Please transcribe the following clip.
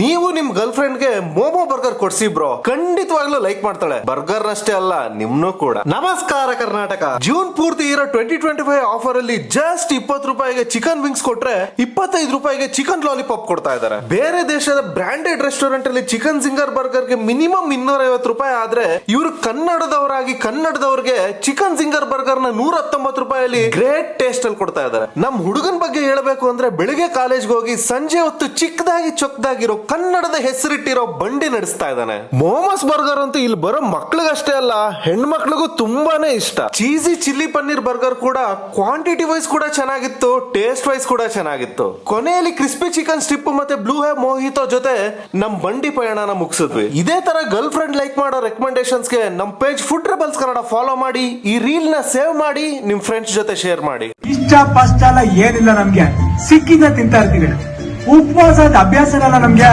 ನೀವು ನಿಮ್ girl friend ಗೆ ಮೋಮೋ ಬರ್ಗರ್ ಕೊಡ್ಸಿ ಬ್ರೋ, ಖಂಡಿತವಾಗ್ಲೂ ಲೈಕ್ ಮಾಡ್ತಾಳೆ. ಬರ್ಗರ್ ಅಷ್ಟೇ ಅಲ್ಲ, ನಿಮ್ನು ಕೂಡ. ನಮಸ್ಕಾರ ಕರ್ನಾಟಕ. ಜೂನ್ ಪೂರ್ತಿ ಇರೋ 2025 ಆಫರ್ ಅಲ್ಲಿ ಜಸ್ಟ್ 20 ರೂಪಾಯಿಗೆ ಚಿಕನ್ ವಿಂಗ್ಸ್ ಕೊಟ್ರೆ 25 ರೂಪಾಯಿಗೆ ಚಿಕನ್ ಲಾಲಿಪಾಪ್ ಕೊಡ್ತಾ ಇದಾರೆ. ಬೇರೆ ದೇಶದ ಬ್ರಾಂಡೆಡ್ ರೆಸ್ಟೋರೆಂಟ್ ಅಲ್ಲಿ ಚಿಕನ್ ಜಿಂಗರ್ ಬರ್ಗರ್ ಗೆ ಮಿನಿಮಮ್ 250 ರೂಪಾಯಿ ಆದ್ರೆ, ಇವರು ಕನ್ನಡದವರಾಗಿ ಕನ್ನಡದವ್ರಿಗೆ ಚಿಕನ್ ಜಿಂಗರ್ ಬರ್ಗರ್ ನ 119 ರೂಪಾಯಲ್ಲಿ ಗ್ರೇಟ್ ಟೇಸ್ಟ್ ಅಲ್ಲಿ ಕೊಡ್ತಾ ಇದಾರೆ. ನಮ್ ಹುಡುಗನ್ ಬಗ್ಗೆ ಹೇಳ್ಬೇಕು ಅಂದ್ರೆ, ಬೆಳಿಗ್ಗೆ ಕಾಲೇಜ್ಗೆ ಹೋಗಿ ಸಂಜೆ ಹೊತ್ತು ಚಿಕ್ಕದಾಗಿ ಚೊಕ್ಕದಾಗಿರೋ ಕನ್ನಡದ ಹೆಸರಿಟ್ಟಿರೋ ಬಂಡಿ ನಡೆಸ್ತಾ ಇದ್ದಾನೆ. ಮೋಮೋಸ್ ಬರ್ಗರ್ ಅಂತೂ ಇಲ್ಲಿ ಬರೋ ಮಕ್ಳಿಗಷ್ಟೇ ಅಲ್ಲ, ಹೆಣ್ಮಕ್ಳಿಗೂ ತುಂಬಾನೇ ಇಷ್ಟ. ಚೀಸಿ ಚಿಲ್ಲಿ ಪನ್ನೀರ್ ಬರ್ಗರ್ ಕೂಡ ಕ್ವಾಂಟಿಟಿ ವೈಸ್ ಕೂಡ ಚೆನ್ನಾಗಿತ್ತು, ಟೇಸ್ಟ್ ವೈಸ್ ಕೂಡ ಚೆನ್ನಾಗಿತ್ತು. ಕೊನೆಯಲ್ಲಿ ಕ್ರಿಸ್ಪಿ ಚಿಕನ್ ಸ್ಟ್ರಿಪ್ ಮತ್ತೆ ಬ್ಲೂ ಹೇ ಮೋಹಿತೋ ಜೊತೆ ನಮ್ ಬಂಡಿ ಪಯಣನ ಮುಗಿಸಿದ್ವಿ. ಇದೇ ತರ ಗರ್ಲ್ ಫ್ರೆಂಡ್ ಲೈಕ್ ಮಾಡೋ ರೆಕಮೆಂಡೇಶನ್ಸ್ ಗೆ ನಮ್ page food rebels Kannada follow ಮಾಡಿ, ಈ ರೀಲ್ ನ ಸೇವ್ ಮಾಡಿ ನಿಮ್ ಫ್ರೆಂಡ್ಸ್ ಜೊತೆ ಶೇರ್ ಮಾಡಿ. ಇಷ್ಟ ಪಷ್ಟ ಎಲ್ಲ ಏನಿಲ್ಲ, ನಮ್ಗೆ ಸಿಕ್ಕಿದ ತಿಂತಾ ಇರ್ತೀವಿ. ಉಪವಾಸದ ಅಭ್ಯಾಸ ಇರಲ್ಲ ನಮ್ಗೆ.